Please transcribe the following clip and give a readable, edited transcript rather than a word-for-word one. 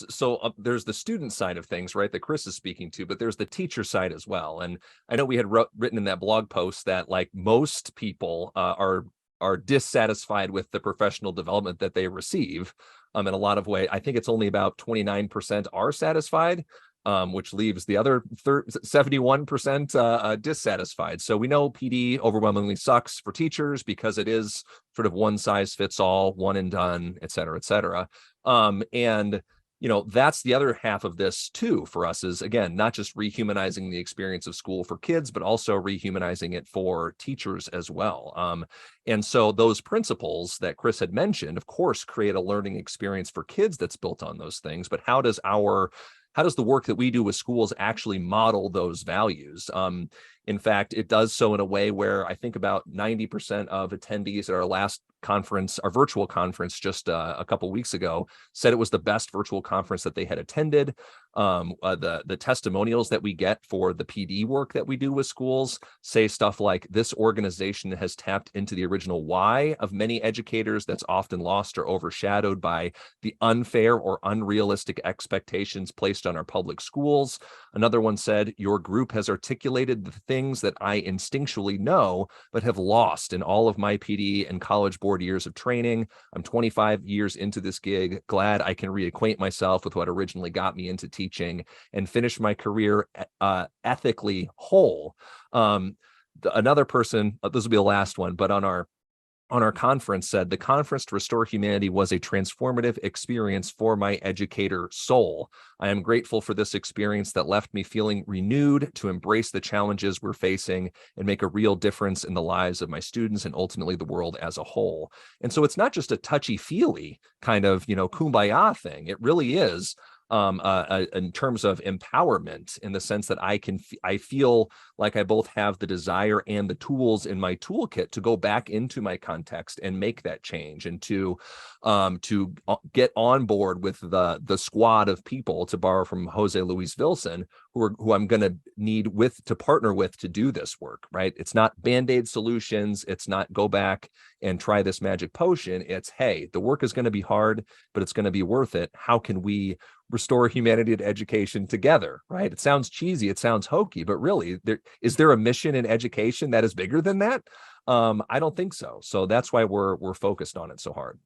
So there's the student side of things, right, that Chris is speaking to, but there's the teacher side as well. And I know we had written in that blog post that like most people are dissatisfied with the professional development that they receive. In a lot of ways, I think it's only about 29% are satisfied, which leaves the other 71% dissatisfied. So we know PD overwhelmingly sucks for teachers because it is sort of one size fits all, one and done, et cetera, et cetera. And that's the other half of this too for us is, again, not just rehumanizing the experience of school for kids, but also rehumanizing it for teachers as well. And so those principles that Chris had mentioned, of course, create a learning experience for kids that's built on those things. But how does the work that we do with schools actually model those values? In fact, it does so in a way where I think about 90% of attendees at our last conference, our virtual conference just a couple weeks ago, said it was the best virtual conference that they had attended. The testimonials that we get for the PD work that we do with schools say stuff like, this organization has tapped into the original why of many educators that's often lost or overshadowed by the unfair or unrealistic expectations placed on our public schools. Another one said, your group has articulated the things that I instinctually know, but have lost in all of my PD and College Board years of training. I'm 25 years into this gig, glad I can reacquaint myself with what originally got me into teaching and finish my career ethically whole. Another person, this will be the last one, but on our conference said, the conference to restore humanity was a transformative experience for my educator soul. I am grateful for this experience that left me feeling renewed to embrace the challenges we're facing and make a real difference in the lives of my students and ultimately the world as a whole. And so it's not just a touchy-feely kind of, kumbaya thing. It really is in terms of empowerment, in the sense that I feel like I both have the desire and the tools in my toolkit to go back into my context and make that change, and to get on board with the squad of people, to borrow from Jose Luis Vilson, who I'm going to need to partner with to do this work, right? It's not Band-Aid solutions. It's not go back and try this magic potion. It's, hey, the work is going to be hard, but it's going to be worth it. How can we restore humanity to education together, right? It sounds cheesy, it sounds hokey, but really, is there a mission in education that is bigger than that? I don't think so. So that's why we're focused on it so hard.